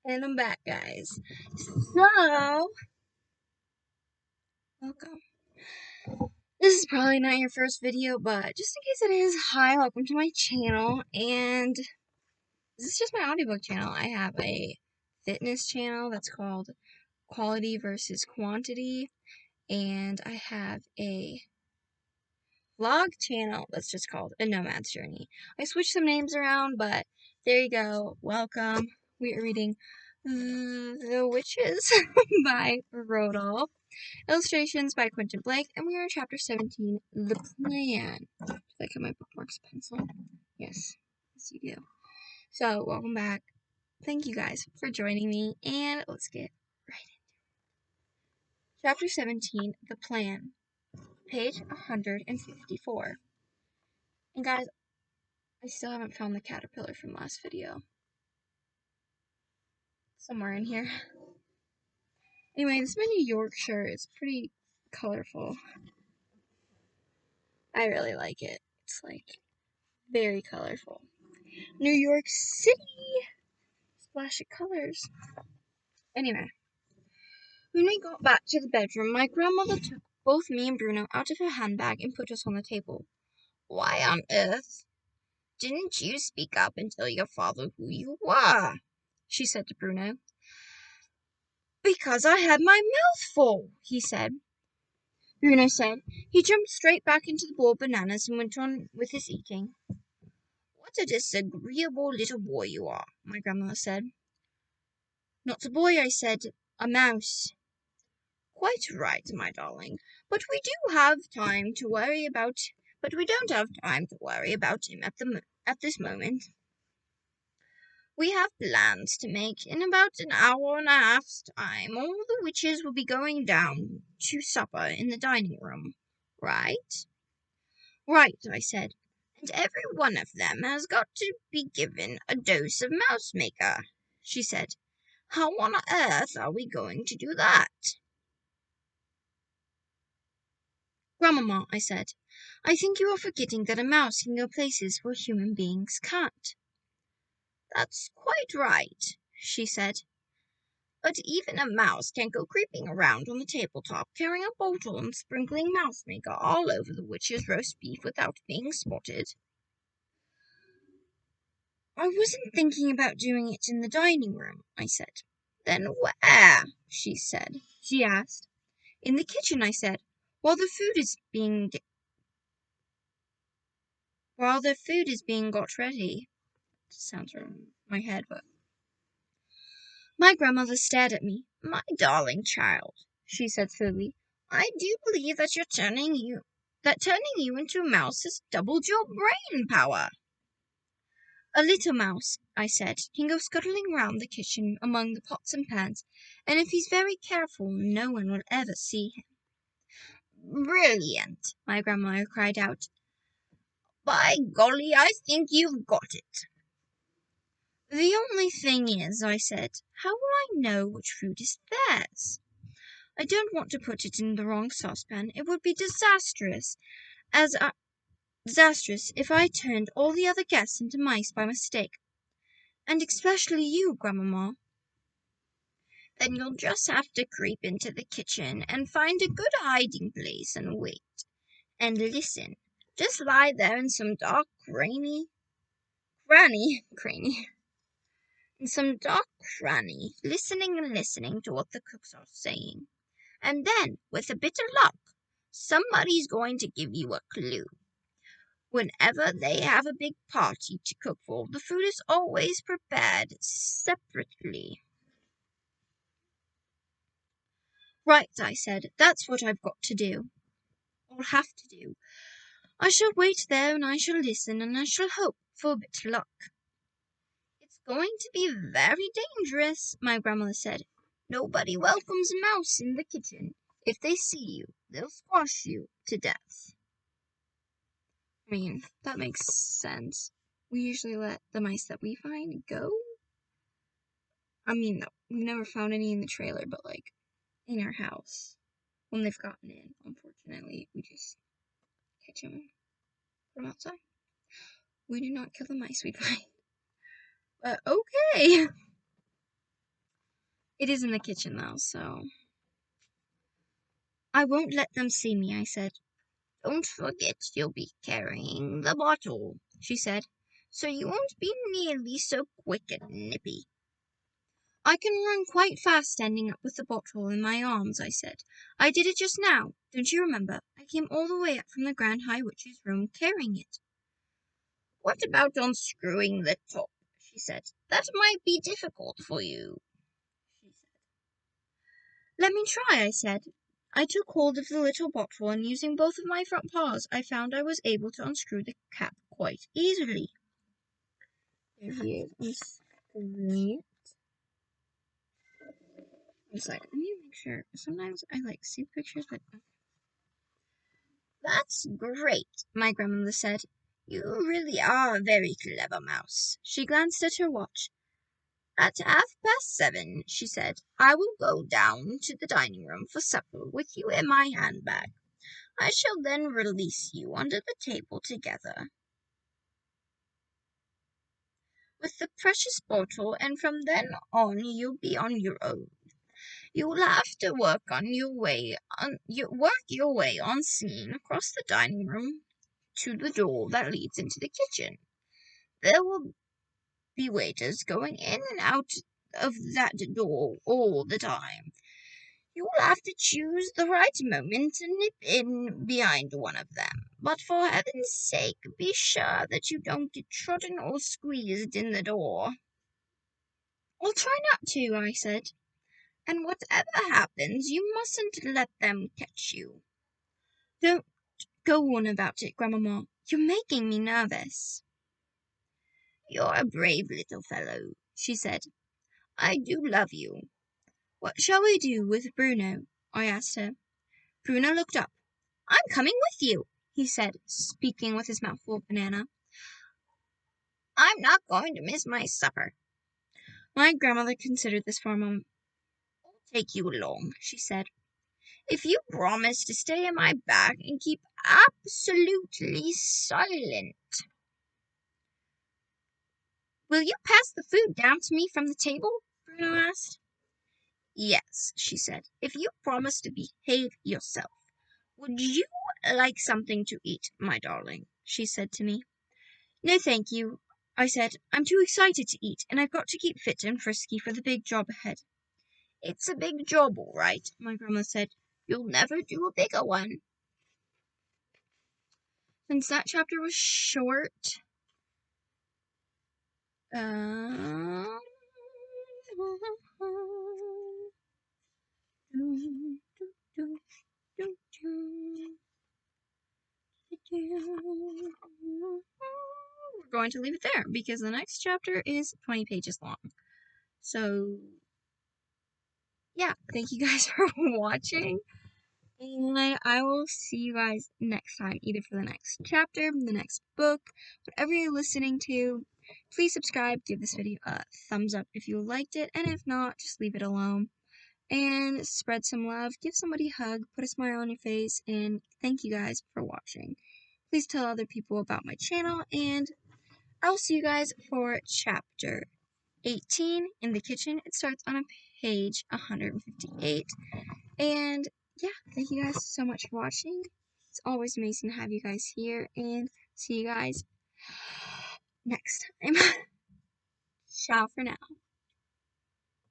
And I'm back, guys. So, welcome. This is probably not your first video, but just in case it is, hi, welcome to my channel. And this is just my audiobook channel. I have a fitness channel that's called Quality versus Quantity, and I have a vlog channel that's just called A Nomad's Journey. I switched some names around, but there you go. Welcome. We are reading The Witches by Roald Dahl. Illustrations by Quentin Blake, and we are in chapter 17, The Plan. Do I have my bookmarks pencil? Yes, yes you do. So, welcome back. Thank you guys for joining me, and let's get right into it. Chapter 17, The Plan, page 154. And guys, I still haven't found the caterpillar from last video. Somewhere in here. Anyway, this is my New York shirt. It's pretty colorful. I really like it. It's like very colorful. New York City! Splash of colors. Anyway, when we got back to the bedroom, my grandmother took both me and Bruno out of her handbag and put us on the table. Why on earth didn't you speak up and tell your father who you were? She said to Bruno. Because I had my mouth full, he said. Bruno said. He jumped straight back into the bowl of bananas and went on with his eating. What a disagreeable little boy you are, my grandmother said. Not a boy, I said, a mouse. Quite right, my darling, but we don't have time to worry about him at this moment. We have plans to make. In about an hour and a half's time, all the witches will be going down to supper in the dining room, right? Right, I said, and every one of them has got to be given a dose of mouse maker, she said. How on earth are we going to do that? Grandmama, I said, I think you are forgetting that a mouse can go places where human beings can't. That's quite right, she said. But even a mouse can't go creeping around on the tabletop, carrying a bottle and sprinkling mouse maker all over the witch's roast beef without being spotted. I wasn't thinking about doing it in the dining room, I said. Then where? She asked. In the kitchen, I said, while the food is being got ready. Sounds wrong in my head, but my grandmother stared at me. My darling child, she said slowly, I do believe that turning you into a mouse has doubled your brain power. A little mouse, I said, can go scuttling round the kitchen among the pots and pans, and if he's very careful, no one will ever see him. Brilliant, my grandmother cried out. By golly, I think you've got it. The only thing is, I said, how will I know which food is theirs? I don't want to put it in the wrong saucepan. It would be disastrous if I turned all the other guests into mice by mistake. And especially you, Grandmama. Then you'll just have to creep into the kitchen and find a good hiding place and wait. And listen. Just lie there in some dark cranny, listening and listening to what the cooks are saying. And then, with a bit of luck, somebody's going to give you a clue. Whenever they have a big party to cook for, the food is always prepared separately. Right, I said, that's what I've got to do. Or have to do. I shall wait there and I shall listen and I shall hope for a bit of luck. It's going to be very dangerous, my grandmother said. Nobody welcomes a mouse in the kitchen. If they see you, they'll squash you to death. I mean, that makes sense. We usually let the mice that we find go. I mean, we've never found any in the trailer, but like in our house. When they've gotten in, unfortunately, we just catch them and put them outside. We do not kill the mice we find. But okay. It is in the kitchen, though, so... I won't let them see me, I said. Don't forget you'll be carrying the bottle, she said, so you won't be nearly so quick and nippy. I can run quite fast standing up with the bottle in my arms, I said. I did it just now. Don't you remember? I came all the way up from the Grand High Witch's room carrying it. What about unscrewing the top? She said. That might be difficult for you, she said. Let me try, I said. I took hold of the little bottle, and using both of my front paws, I found I was able to unscrew the cap quite easily. There he is, unscrewing it. I was like, I need to make sure. Sometimes I see pictures, but... That's great, my grandmother said. You really are a very clever mouse. She glanced at her watch. At 7:30, she said, I will go down to the dining room for supper with you in my handbag. I shall then release you under the table together with the precious bottle, and from then on you'll be on your own. You'll have to work your way unseen across the dining room to the door that leads into the kitchen. There will be waiters going in and out of that door all the time. You will have to choose the right moment to nip in behind one of them. But for heaven's sake, be sure that you don't get trodden or squeezed in the door. I'll try not to, I said. And whatever happens, you mustn't let them catch you. Don't go on about it, Grandmama. You're making me nervous. You're a brave little fellow, she said. I do love you. What shall we do with Bruno? I asked her. Bruno looked up. I'm coming with you, he said, speaking with his mouth full of banana. I'm not going to miss my supper. My grandmother considered this for a moment. I'll take you along, she said, if you promise to stay in my bag and keep absolutely silent. Will you pass the food down to me from the table? Bruno asked. Yes, she said, if you promise to behave yourself. Would you like something to eat, my darling? She said to me. No, thank you, I said. I'm too excited to eat, and I've got to keep fit and frisky for the big job ahead. It's a big job, all right, my grandma said. You'll never do a bigger one. Since that chapter was short, we're going to leave it there because the next chapter is 20 pages long. So, yeah, thank you guys for watching. And I will see you guys next time, either for the next chapter, the next book, whatever you're listening to. Please subscribe, give this video a thumbs up if you liked it, and if not, just leave it alone. And spread some love, give somebody a hug, put a smile on your face, and thank you guys for watching. Please tell other people about my channel, and I'll see you guys for chapter 18 in the kitchen. It starts on page 158. And yeah, thank you guys so much for watching. It's always amazing to have you guys here, and see you guys next time. Ciao for now.